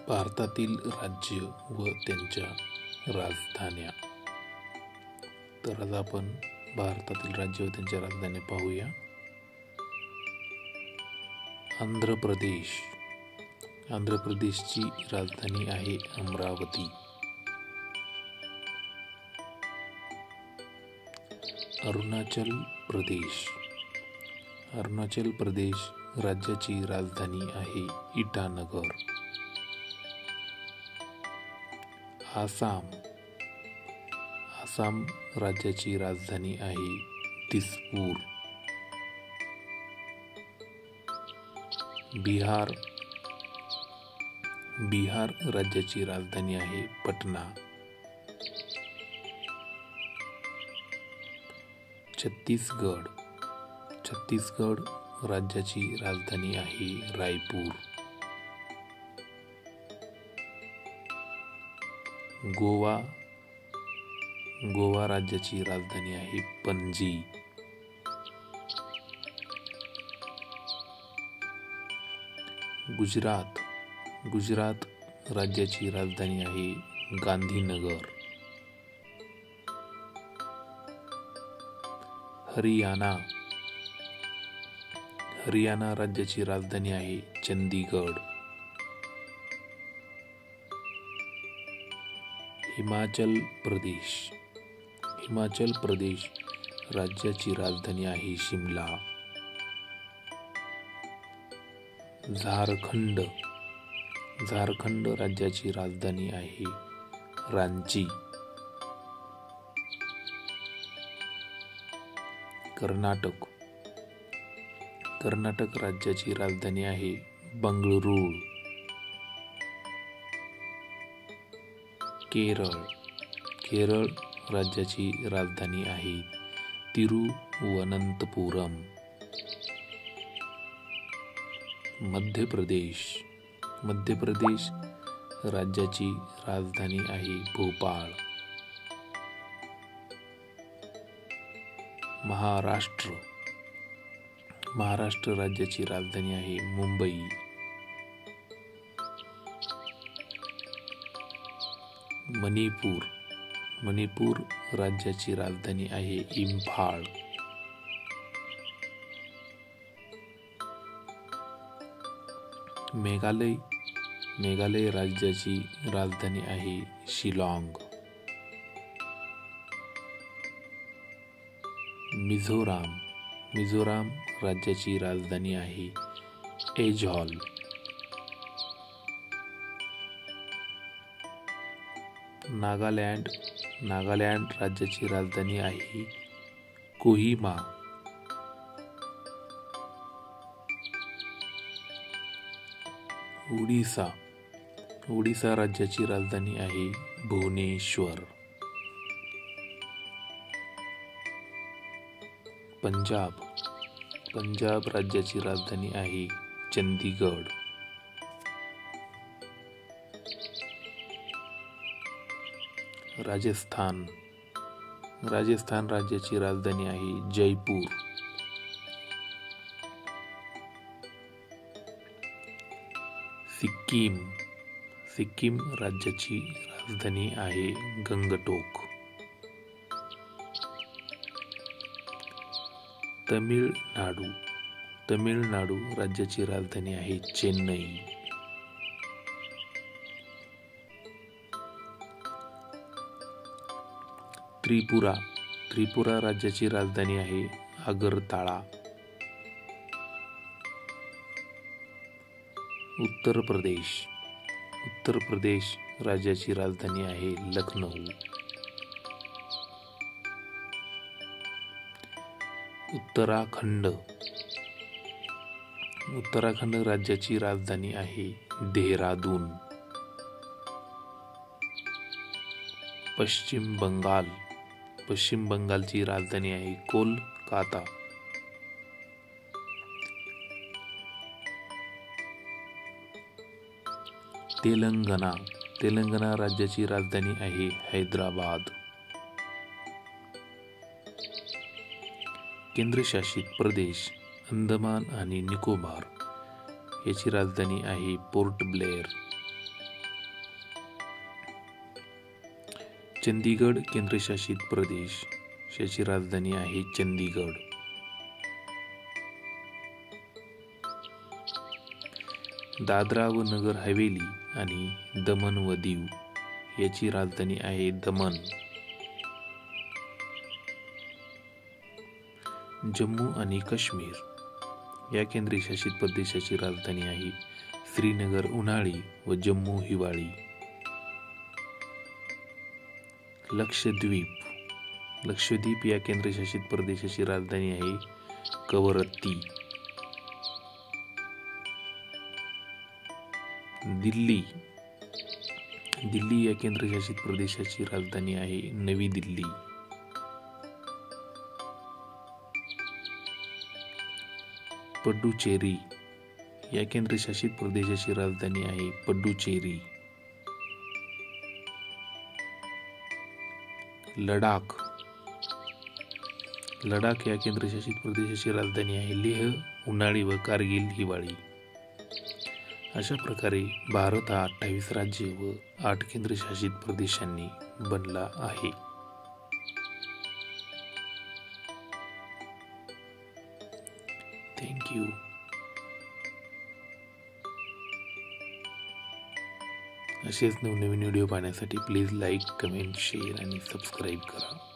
भारतातील राज्य व त्यांच्या राजधान्या. तर आज आपण भारतातील राज्य व त्यांच्या राजधान्या पाहूया. आंध्र प्रदेश. आंध्र प्रदेशची राजधानी आहे अमरावती. अरुणाचल प्रदेश. अरुणाचल प्रदेश राज्याची राजधानी आहे इटानगर. आसाम. आसाम राज्याची राजधानी आहे दिसपूर. बिहार. बिहार राज्याची राजधानी आहे पटना. छत्तीसगड. छत्तीसगड राज्याची राजधानी आहे रायपूर. गोवा. गोवा राज्याची राजधानी आहे पणजी. गुजरात. गुजरात राज्याची राजधानी आहे गांधीनगर. हरियाणा. हरियाणा राज्याची राजधानी आहे चंदीगड. हिमाचल प्रदेश. हिमाचल प्रदेश राज्याची राजधानी आहे शिमला. झारखंड. झारखंड राज्याची राजधानी आहे रांची. कर्नाटक. कर्नाटक राज्याची राजधानी आहे बंगळुरू. केरळ. केरळ राज्याची राजधानी आहे तिरुवनंतपुरम. मध्य प्रदेश. मध्य प्रदेश राज्याची राजधानी आहे भोपाळ. महाराष्ट्र. महाराष्ट्र राज्याची राजधानी आहे मुंबई. मणिपूर. मणिपूर राज्याची राजधानी आहे इम्फाळ. मेघालय. मेघालय राज्याची राजधानी आहे शिलाँग. मिझोराम. मिझोराम राज्याची राजधानी आहे ऐझॉल. नागालँड. नागालँड राज्याची राजधानी आहे कोहिमा. ओडिसा. ओडिसा राज्याची राजधानी आहे भुवनेश्वर. पंजाब. पंजाब राज्याची राजधानी आहे चंदीगड. राजस्थान. राजस्थान राज्याची राजधानी आहे जयपूर. सिक्कीम. सिक्कीम राज्याची राजधानी आहे गंगटोक. तमिळनाडू. तमिळनाडू राज्याची राजधानी आहे चेन्नई. त्रिपुरा. त्रिपुरा राज्याची राजधानी आहे आगरताळा. उत्तर प्रदेश. उत्तर प्रदेश राज्याची राजधानी आहे लखनौ. उत्तराखंड. उत्तराखंड राज्याची राजधानी आहे देहरादून. पश्चिम बंगाल. पश्चिम बंगालची राजधानी आहे कोलकाता. तेलंगणा. तेलंगणा राज्याची राजधानी आहे हैदराबाद. केंद्रशासित प्रदेश अंदमान आणि निकोबार याची राजधानी आहे पोर्ट ब्लेअर. चंदीगड केंद्रशासित प्रदेश, याची राजधानी आहे चंदीगड. दादरा व नगर हवेली आणि दमण व दीव, याची राजधानी आहे दमण. जम्मू आणि काश्मीर या केंद्रशासित प्रदेशाची राजधानी आहे श्रीनगर उन्हाळी व जम्मू हिवाळी. लक्षद्वीप या केंद्रशासित प्रदेशाची राजधानी आहे कवरत्ती. दिल्ली या केंद्रशासित प्रदेशाची राजधानी आहे नवी दिल्ली. पुडुचेरी या केंद्रशासित प्रदेशाची राजधानी आहे पुडुचेरी. लडाख या केंद्रशासित प्रदेशाची राजधानी आहे लेह उन्हाळी व कारगिल हिवाळी. अशा प्रकारे भारत हा 28 राज्ये व 8 केंद्रशासित प्रदेशांनी बनला आहे. थँक्यू. असेच नवनवीन व्हिडिओ पाहण्यासाठी प्लीज लाईक, कमेंट, शेअर आणि सबस्क्राईब करा.